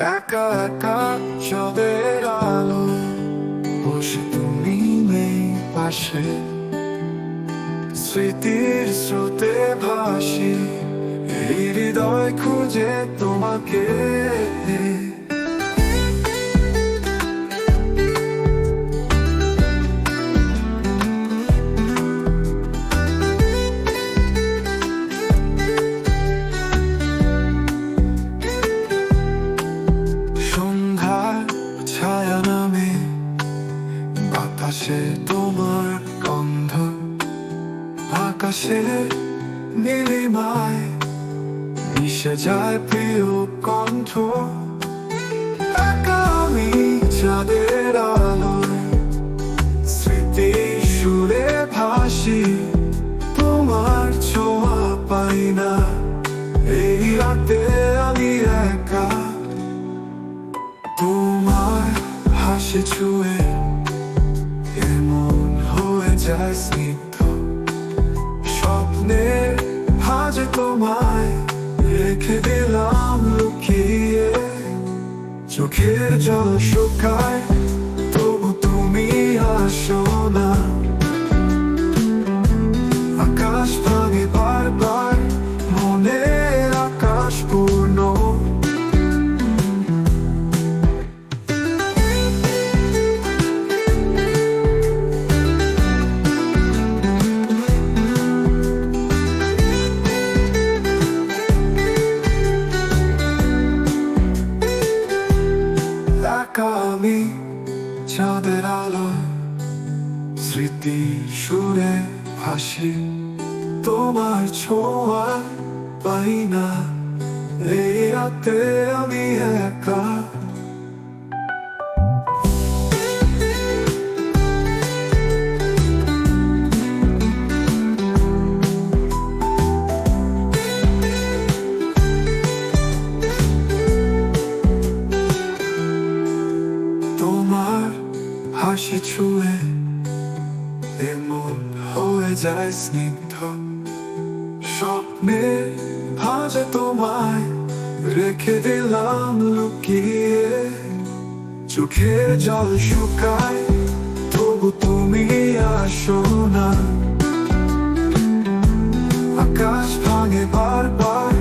একা একা চাঁদের আলো, বসে তুমি নেই পাশে, স্মৃতির স্রোতে ভাসি, এই হৃদয় খুঁজে তোমাকে। সন্ধ্যার ছায়া নামে, বাতাসে তোমার গন্ধ, আকাশে নীলিমায় মিশে যায় প্রিয় কণ্ঠ। একা আমি চাঁদের আলোয়, স্মৃতি সুরে ভাসি, তোমার ছোঁয়া পাই না, এই রাতে আমি একা। তোমার হাসি ছুঁয়ে এমন হয়ে যায় স্নিগ্ধ, স্বপ্নের ভাজে তোমায় রেখে দিলাম লুকিয়ে। চোখের জল শুকায়, তবু তুমি আসো না। আকাশ ভাঙে বারবার, মনের আকাশ পূর্ণ। আমি চাঁদের আলো, স্মৃতি সুরে ভাসি, তোমার ছোঁয়া পাই না, এই রাতে আমি একা। তোমার হাসি ছুঁয়ে এমন হয়ে যায় স্নিগ্ধ, স্বপ্নে ভাজে তোমায় রেখে দিলাম লুকিয়ে। চোখের জল শুকায়, তবু তুমি আসো না। আকাশ ভাঙে বারবার,